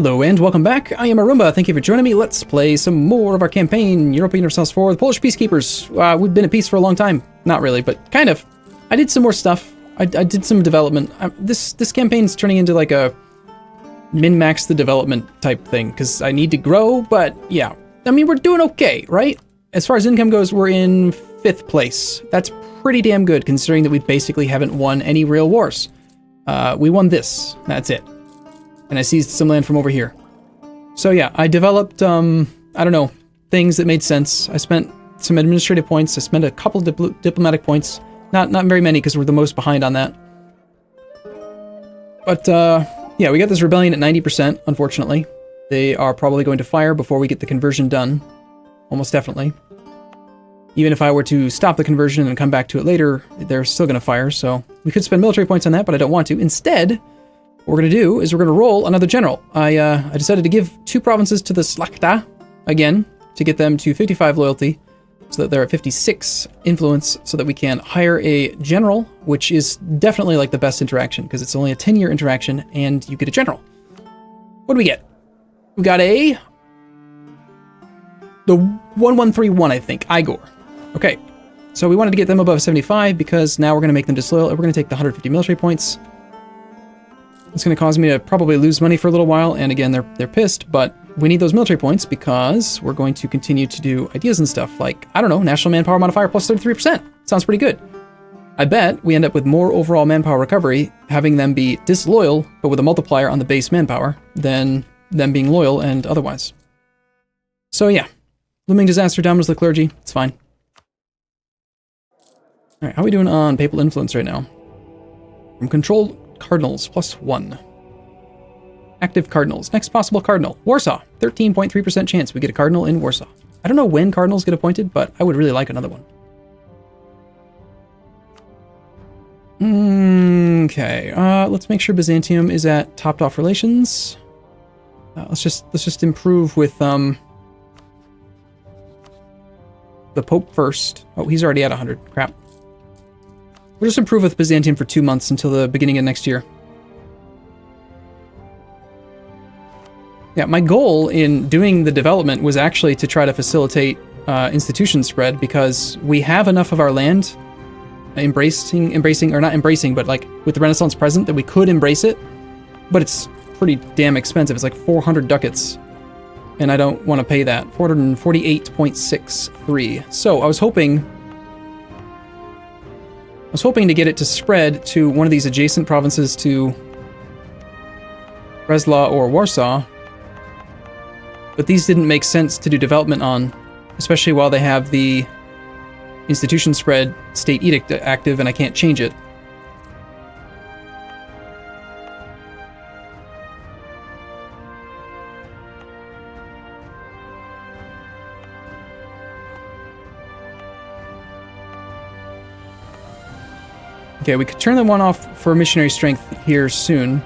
Hello and welcome back. I am Arumba. Thank you for joining me. Let's play some more of our campaign, Europa Universalis 4 The Polish Peacekeepers. We've been at peace for a long time. Not really, but kind of. I did some more stuff. I did some development. This campaign's turning into like a min-max the development type thing, because I need to grow, but yeah. I mean, we're doing okay, right? As far as income goes, we're in 5th place. That's pretty damn good, considering that we basically haven't won any real wars. We won this. That's it. And I seized some land from over here. So yeah, I developed, I don't know, things that made sense. I spent some administrative points. I spent a couple diplomatic points. Not very many, because we're the most behind on that. But, yeah, we got this rebellion at 90%, unfortunately. They are probably going to fire before we get the conversion done. Almost definitely. Even if I were to stop the conversion and come back to it later, they're still going to fire, so we could spend military points on that, but I don't want to. Instead, what we're going to do is we're going to roll another general. I decided to give 2 provinces to the Slachta, again, to get them to 55 loyalty, so that they're at 56 influence, so that we can hire a general, which is definitely like the best interaction, because it's only a 10-year interaction, and you get a general. What do we get? We got the 1131, I think, Igor. Okay, so we wanted to get them above 75, because now we're going to make them disloyal, and we're going to take the 150 military points. It's going to cause me to probably lose money for a little while, and again, they're pissed, but we need those military points because we're going to continue to do ideas and stuff like, I don't know, national manpower modifier plus 33%. Sounds pretty good. I bet we end up with more overall manpower recovery, having them be disloyal, but with a multiplier on the base manpower, than them being loyal and otherwise. So yeah, looming disaster, dominance of the clergy, it's fine. All right, how are we doing on papal influence right now? From controlled cardinals, +1. Active cardinals. Next possible cardinal. Warsaw. 13.3% chance we get a cardinal in Warsaw. I don't know when cardinals get appointed, but I would really like another one. Okay, let's make sure Byzantium is at topped off relations. Let's just improve with the Pope first. Oh, he's already at 100. Crap. We'll just improve with Byzantium for 2 months until the beginning of next year. Yeah, my goal in doing the development was actually to try to facilitate institution spread, because we have enough of our land embracing, or not embracing, but like with the Renaissance present, that we could embrace it, but it's pretty damn expensive. It's like 400 ducats, and I don't want to pay that. 448.63. So I was hoping to get it to spread to one of these adjacent provinces to Breslau or Warsaw, but these didn't make sense to do development on, especially while they have the institution spread state edict active and I can't change it. Okay, we could turn the one off for missionary strength here soon.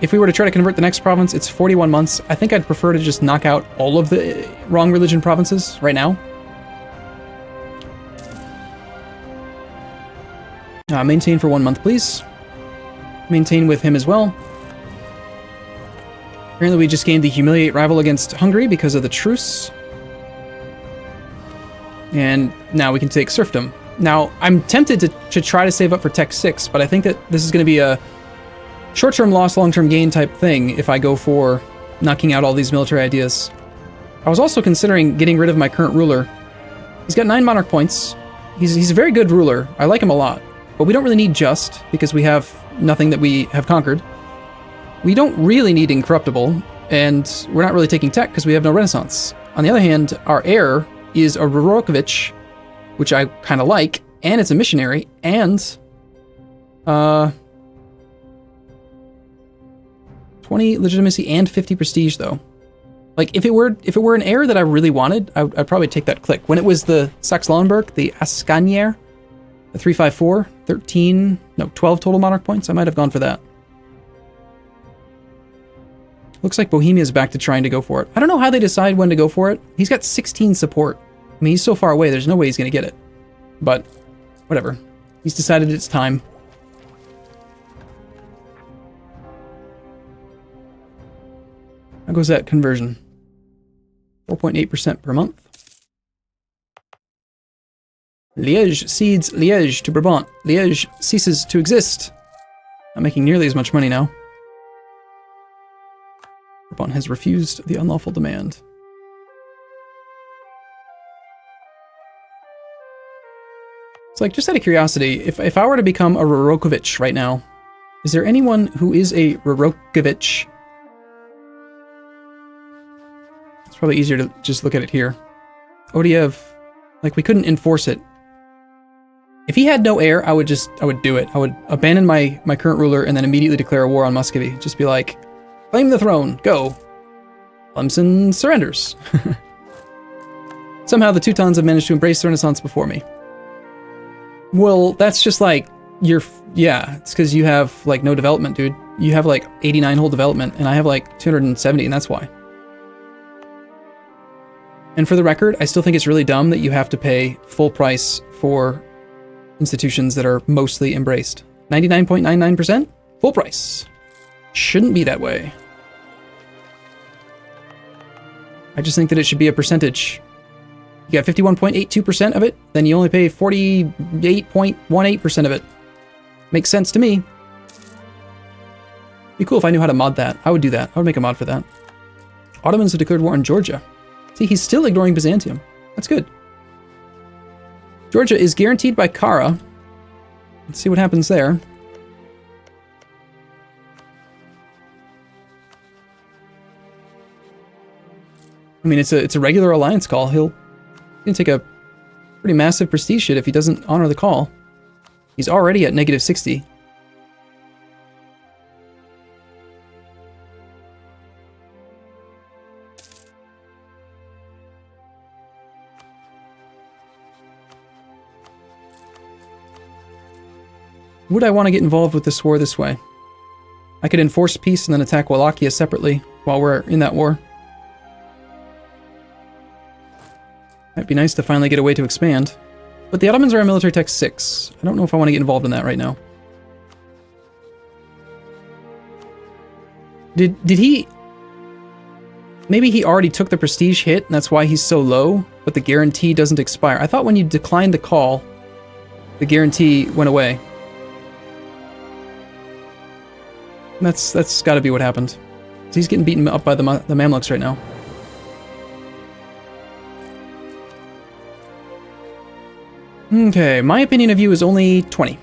If we were to try to convert the next province, it's 41 months. I think I'd prefer to just knock out all of the wrong religion provinces right now. Maintain for 1 month, please. Maintain with him as well. Apparently we just gained the humiliate rival against Hungary because of the truce. And now we can take serfdom. Now, I'm tempted to try to save up for Tech 6, but I think that this is going to be a short-term loss, long-term gain type thing if I go for knocking out all these military ideas. I was also considering getting rid of my current ruler. He's got 9 monarch points. He's a very good ruler. I like him a lot. But we don't really need just, because we have nothing that we have conquered. We don't really need incorruptible, and we're not really taking tech because we have no Renaissance. On the other hand, our heir is a Rorokovich, which I kind of like, and it's a missionary, and 20 legitimacy and 50 prestige, though. Like, if it were an heir that I really wanted, I'd probably take that click. When it was the Saxe-Lauenburg, the Ascanier, the 354, 12 total monarch points, I might have gone for that. Looks like Bohemia's back to trying to go for it. I don't know how they decide when to go for it. He's got 16 support. I mean, he's so far away, there's no way he's going to get it. But, whatever. He's decided it's time. How goes that conversion? 4.8% per month. Liège cedes Liège to Brabant. Liège ceases to exist. Not making nearly as much money now. Brabant has refused the unlawful demand. It's like, just out of curiosity, if I were to become a Rorokovich right now, is there anyone who is a Rorokovich? It's probably easier to just look at it here. Odiev, like, we couldn't enforce it. If he had no heir, I would do it. I would abandon my current ruler and then immediately declare a war on Muscovy. Just be like, claim the throne, go. Clemson surrenders. Somehow the Teutons have managed to embrace the Renaissance before me. Well, that's just like, yeah, it's because you have like no development, dude. You have like 89 whole development and I have like 270 and that's why. And for the record, I still think it's really dumb that you have to pay full price for institutions that are mostly embraced. 99.99%? Full price. Shouldn't be that way. I just think that it should be a percentage. You got 51.82% of it, then you only pay 48.18% of it. Makes sense to me. Be cool if I knew how to mod that. I would do that. I would make a mod for that. Ottomans have declared war on Georgia. See, he's still ignoring Byzantium. That's good. Georgia is guaranteed by Kara. Let's see what happens there. I mean, it's a regular alliance call. He'll take a pretty massive prestige hit if he doesn't honor the call. He's already at negative 60. Would I want to get involved with this war this way? I could enforce peace and then attack Wallachia separately while we're in that war. Might be nice to finally get a way to expand. But the Ottomans are a military tech 6. I don't know if I want to get involved in that right now. Did he... Maybe he already took the prestige hit and that's why he's so low, but the guarantee doesn't expire. I thought when you declined the call, the guarantee went away. That's got to be what happened. He's getting beaten up by the Mamluks right now. Okay, my opinion of you is only 20.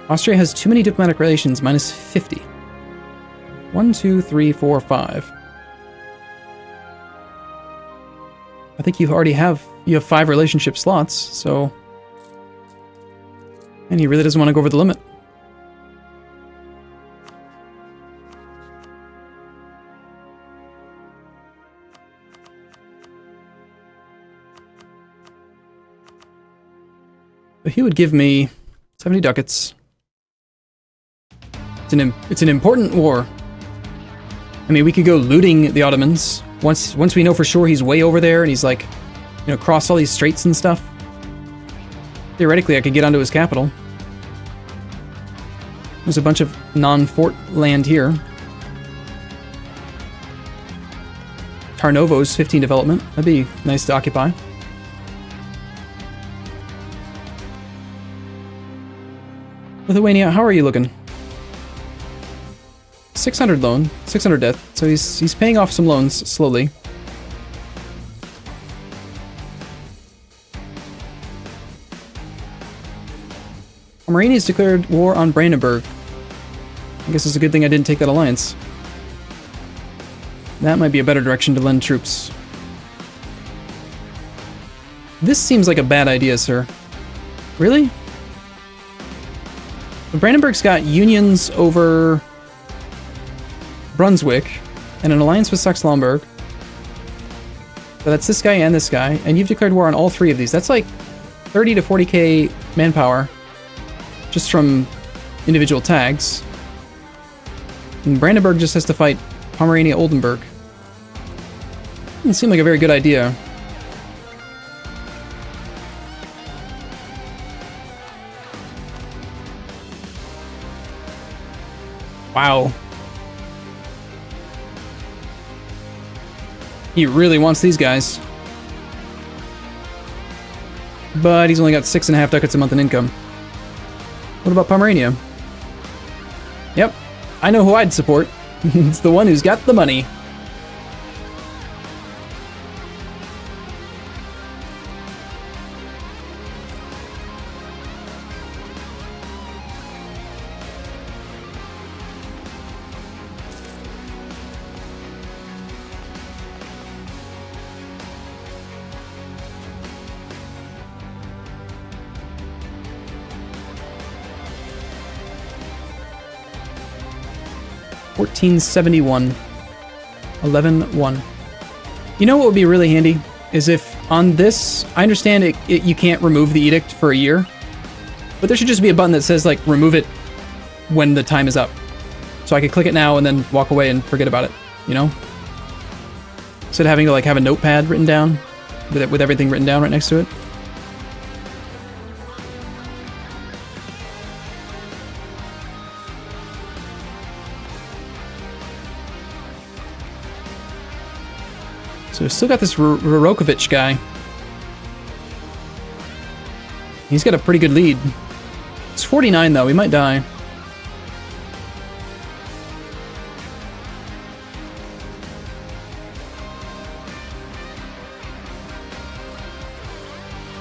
Austria has too many diplomatic relations, minus 50. 1, 2, 3, 4, 5. I think you have 5 relationship slots, so... And he really doesn't want to go over the limit. But he would give me 70 ducats. It's an important war. I mean, we could go looting the Ottomans. Once we know for sure he's way over there and he's like, you know, crossed all these straits and stuff. Theoretically, I could get onto his capital. There's a bunch of non-fort land here. Tarnovo's 15 development. That'd be nice to occupy. Lithuania, how are you looking? 600 loan, 600 debt, so he's paying off some loans slowly. Pomerania's declared war on Brandenburg. I guess it's a good thing I didn't take that alliance. That might be a better direction to lend troops. This seems like a bad idea, sir. Really? Brandenburg's got unions over Brunswick and an alliance with Saxe-Lauenburg. So that's this guy and this guy, and you've declared war on all 3 of these. That's like 30 to 40k manpower just from individual tags. And Brandenburg just has to fight Pomerania-Oldenburg. Doesn't seem like a very good idea. Wow. He really wants these guys. But he's only got 6.5 ducats a month in income. What about Pomerania? Yep. I know who I'd support. It's the one who's got the money. $1471. 11-1. You know what would be really handy? Is if on this, I understand you can't remove the edict for a year, but there should just be a button that says, like, remove it when the time is up. So I could click it now and then walk away and forget about it, you know? Instead of having to, like, have a notepad written down with everything written down right next to it. So we've still got this Rorokovich guy. He's got a pretty good lead. It's 49 though, he might die.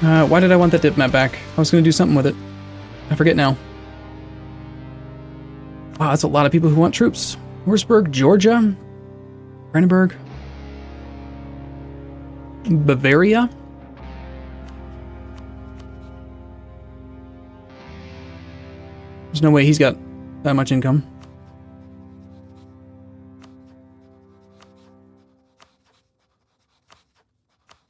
Why did I want that dip map back? I was going to do something with it. I forget now. Wow, that's a lot of people who want troops. Wurzburg, Georgia? Brandenburg? Bavaria? There's no way he's got that much income.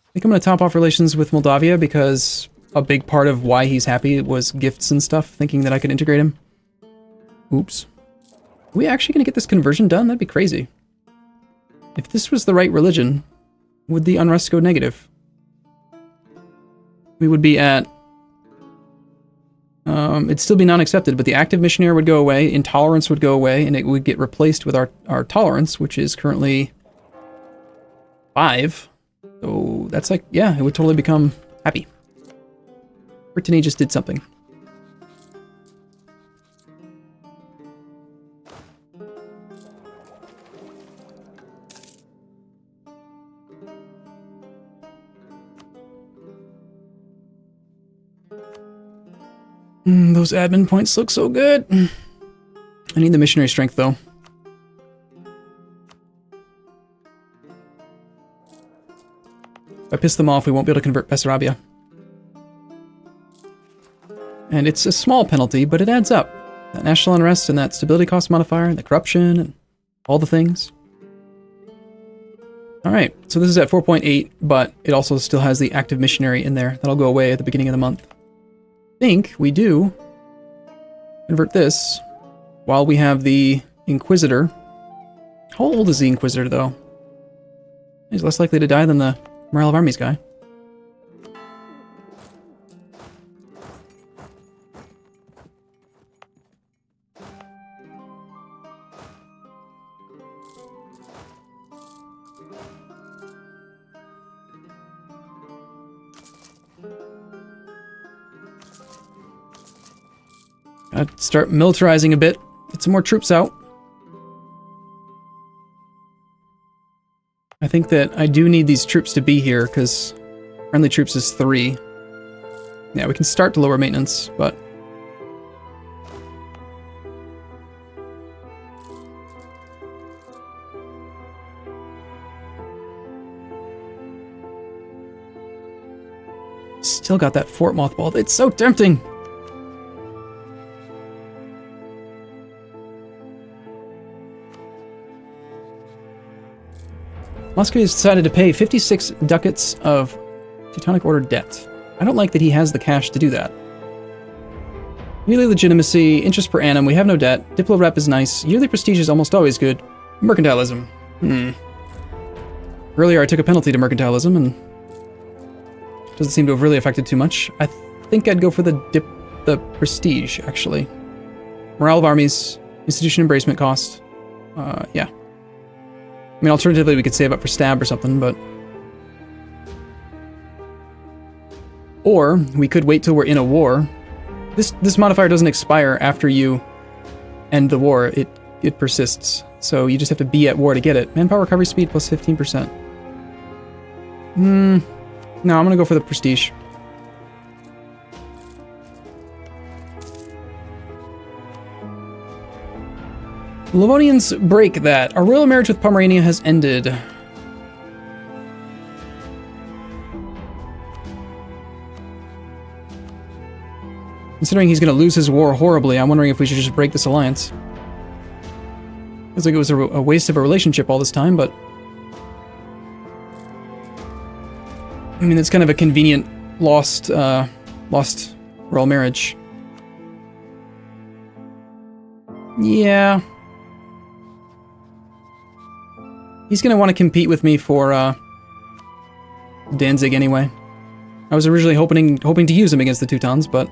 I think I'm going to top off relations with Moldavia because a big part of why he's happy was gifts and stuff, thinking that I could integrate him. Oops. Are we actually going to get this conversion done? That'd be crazy. If this was the right religion, would the unrest go negative? We would be at... it'd still be non-accepted, but the active missionary would go away, intolerance would go away, and it would get replaced with our tolerance, which is currently 5. So that's like, yeah, it would totally become happy. Brittany just did something. Those admin points look so good. I need the missionary strength, though. If I piss them off, we won't be able to convert Bessarabia. And it's a small penalty, but it adds up. That national unrest and that stability cost modifier, and the corruption, and all the things. Alright, so this is at 4.8, but it also still has the active missionary in there. That'll go away at the beginning of the month. I think we do convert this while we have the Inquisitor. How old is the Inquisitor, though? He's less likely to die than the Morale of Armies guy. I'd start militarizing a bit, get some more troops out. I think that I do need these troops to be here, because friendly troops is 3. Yeah, we can start to lower maintenance, but... Still got that fort mothballed. It's so tempting! Muscovy has decided to pay 56 ducats of Teutonic Order debt. I don't like that he has the cash to do that. Yearly legitimacy, interest per annum, we have no debt. Diplo rep is nice. Yearly prestige is almost always good. Mercantilism. Earlier I took a penalty to mercantilism and doesn't seem to have really affected too much. I think I'd go for the prestige, actually. Morale of armies, Institution embracement cost. Yeah. I mean, alternatively, we could save up for stab or something, but... Or, we could wait till we're in a war. This modifier doesn't expire after you end the war. It persists. So you just have to be at war to get it. Manpower recovery speed plus 15%. No, I'm gonna go for the prestige. Livonians break that. Our royal marriage with Pomerania has ended. Considering he's going to lose his war horribly, I'm wondering if we should just break this alliance. Feels like it was a waste of a relationship all this time, but... I mean, it's kind of a convenient lost royal marriage. Yeah. He's going to want to compete with me for Danzig anyway. I was originally hoping to use him against the Teutons, but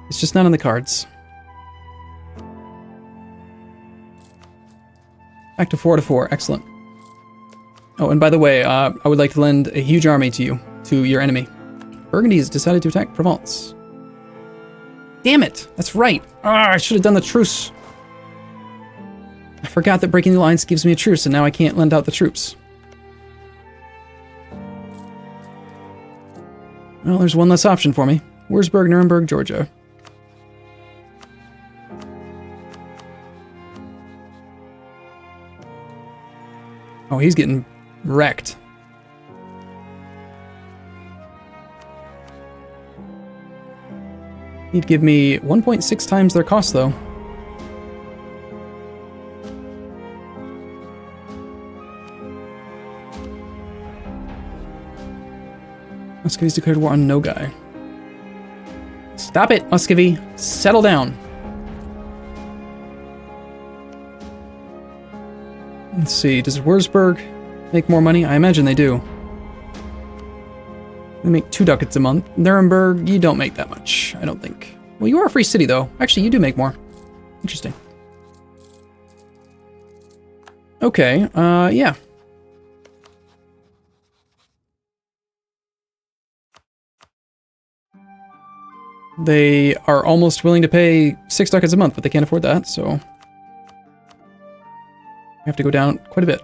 it's just not on the cards. Back to 4-4, excellent. Oh, and by the way, I would like to lend a huge army to your enemy. Burgundy has decided to attack Provence. Damn it, that's right. I should have done the truce. I forgot that breaking the alliance gives me a truce, and now I can't lend out the troops. Well, there's one less option for me. Wurzburg, Nuremberg, Georgia. Oh, he's getting wrecked. He'd give me 1.6 times their cost, though. Muscovy's declared war on Nogai. Stop it, Muscovy. Settle down. Let's see, does Wurzburg make more money? I imagine they do. They make 2 ducats a month. Nuremberg, you don't make that much, I don't think. Well, you are a free city, though. Actually, you do make more. Interesting. Okay, yeah. They are almost willing to pay 6 ducats a month, but they can't afford that, so... we have to go down quite a bit.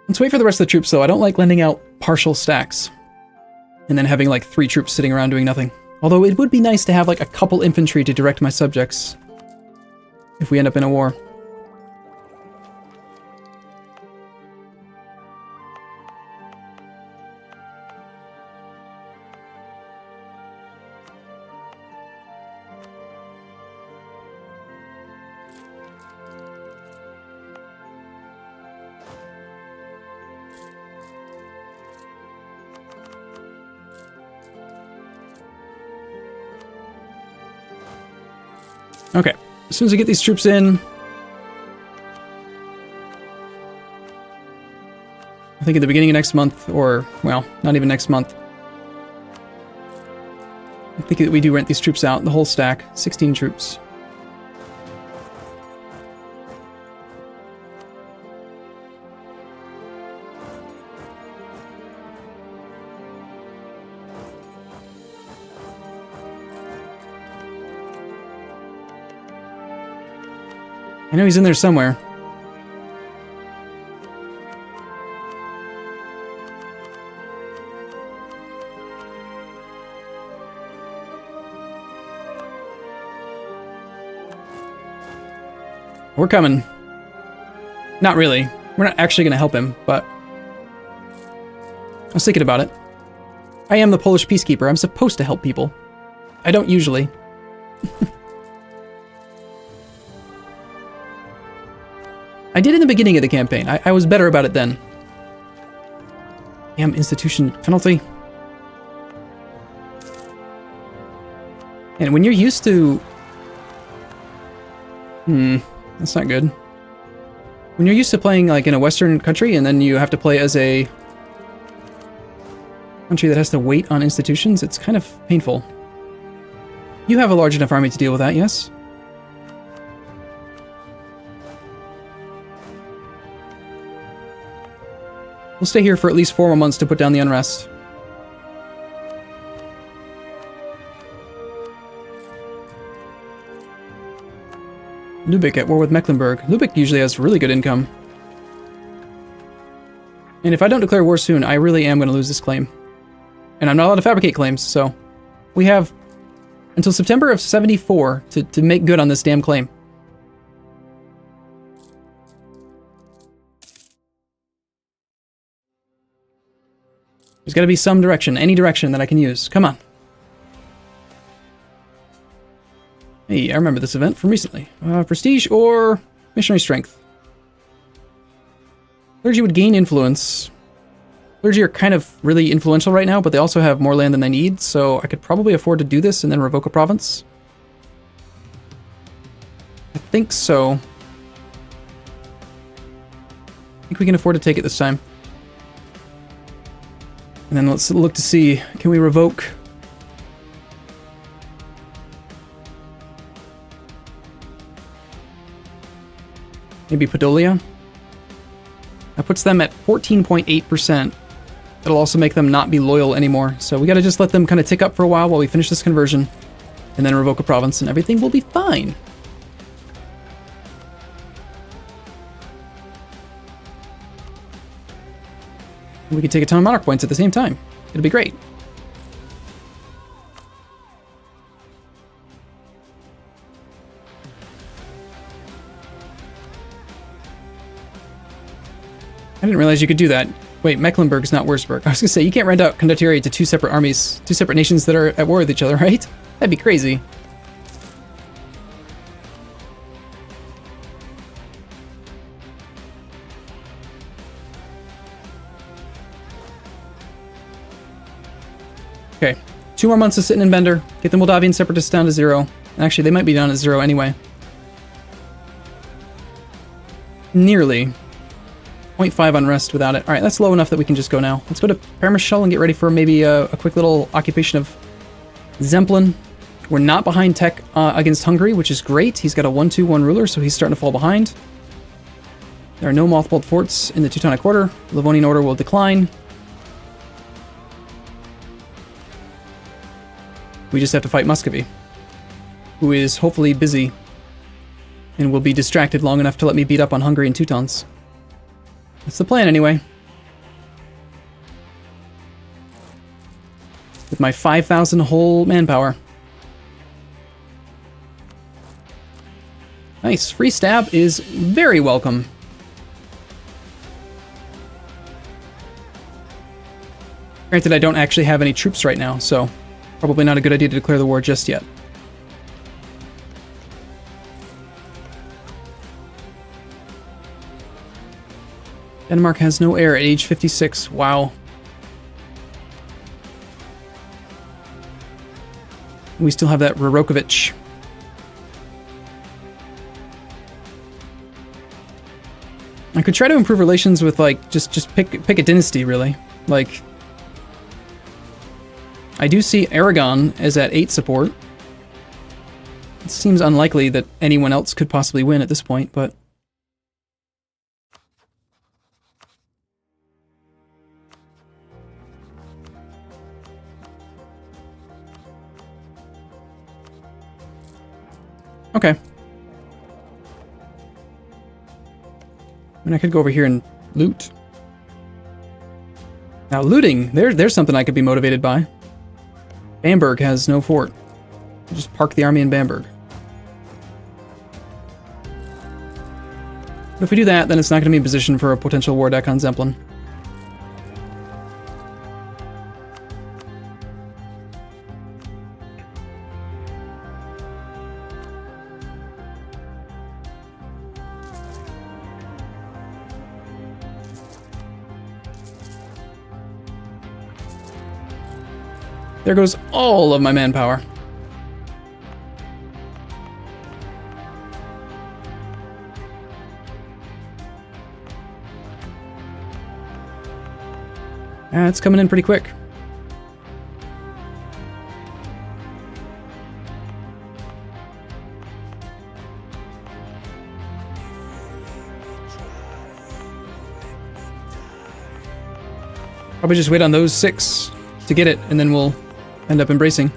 Let's wait for the rest of the troops, though. I don't like lending out partial stacks. And then having, like, 3 troops sitting around doing nothing. Although it would be nice to have, like, a couple infantry to direct my subjects. If we end up in a war. Okay, as soon as I get these troops in, I think at the beginning of next month, or, well, not even next month, I think that we do rent these troops out, the whole stack, 16 troops. I know he's in there somewhere. We're coming. Not really. We're not actually going to help him, but... I was thinking about it. I am the Polish Peacekeeper. I'm supposed to help people. I don't usually. I did in the beginning of the campaign. I was better about it then. Damn, institution penalty. And when you're used to... that's not good. When you're used to playing like in a Western country and then you have to play as a country that has to wait on institutions, it's kind of painful. You have a large enough army to deal with that, yes? We'll stay here for at least 4 more months to put down the unrest. Lübeck at war with Mecklenburg. Lübeck usually has really good income. And if I don't declare war soon, I really am going to lose this claim. And I'm not allowed to fabricate claims, so... We have until September of 74 to make good on this damn claim. There's got to be some direction, any direction that I can use. Come on. Hey, I remember this event from recently. Prestige or missionary strength? Clergy would gain influence. Clergy are kind of really influential right now, but they also have more land than they need, so I could probably afford to do this and then revoke a province. I think so. I think we can afford to take it this time. And then let's look to see, can we revoke? Maybe Podolia? That puts them at 14.8%. It'll also make them not be loyal anymore. So we gotta just let them kind of tick up for a while we finish this conversion. And then revoke a province and everything will be fine. We can take a ton of monarch points at the same time. It'll be great. I didn't realize you could do that. Wait, Mecklenburg's not Wurzburg. I was gonna say, you can't rent out Condottieri to two separate armies, two separate nations that are at war with each other, right? That'd be crazy. Okay, 2 more months of sitting in Bender. Get the Moldavian separatists down to 0. Actually, they might be down at 0 anyway. Nearly. 0.5 unrest without it. Alright, that's low enough that we can just go now. Let's go to Permischel and get ready for maybe a quick little occupation of Zemplin. We're not behind tech against Hungary, which is great. He's got a 1-2-1 ruler, so he's starting to fall behind. There are no mothballed forts in the Teutonic Order. Livonian Order will decline. We just have to fight Muscovy, who is hopefully busy and will be distracted long enough to let me beat up on Hungary and Teutons. That's the plan, anyway. With my 5,000 whole manpower. Nice. Free stab is very welcome. Granted, I don't actually have any troops right now, so probably not a good idea to declare the war just yet. Denmark has no heir at age 56. Wow. We still have that Rorokovich. I could try to improve relations with, like, just pick a dynasty, really. Like, I do see Aragon as at 8 support. It seems unlikely that anyone else could possibly win at this point, but... Okay. And I could go over here and loot. Now looting, there's something I could be motivated by. Bamberg has no fort. Just park the army in Bamberg. But if we do that, then it's not going to be in position for a potential war deck on Zemplin. There goes all of my manpower. It's coming in pretty quick. Probably just wait on those 6 to get it, and then we'll end up embracing.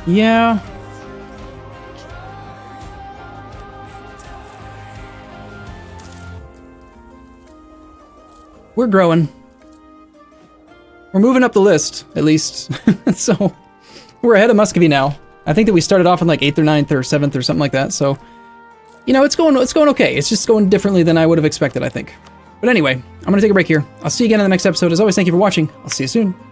Yeah. We're growing. We're moving up the list, at least. So, we're ahead of Muscovy now. I think that we started off in like 8th or 9th or 7th or something like that, so... You know, it's going okay. It's just going differently than I would have expected, I think. But anyway, I'm gonna take a break here. I'll see you again in the next episode. As always, thank you for watching. I'll see you soon.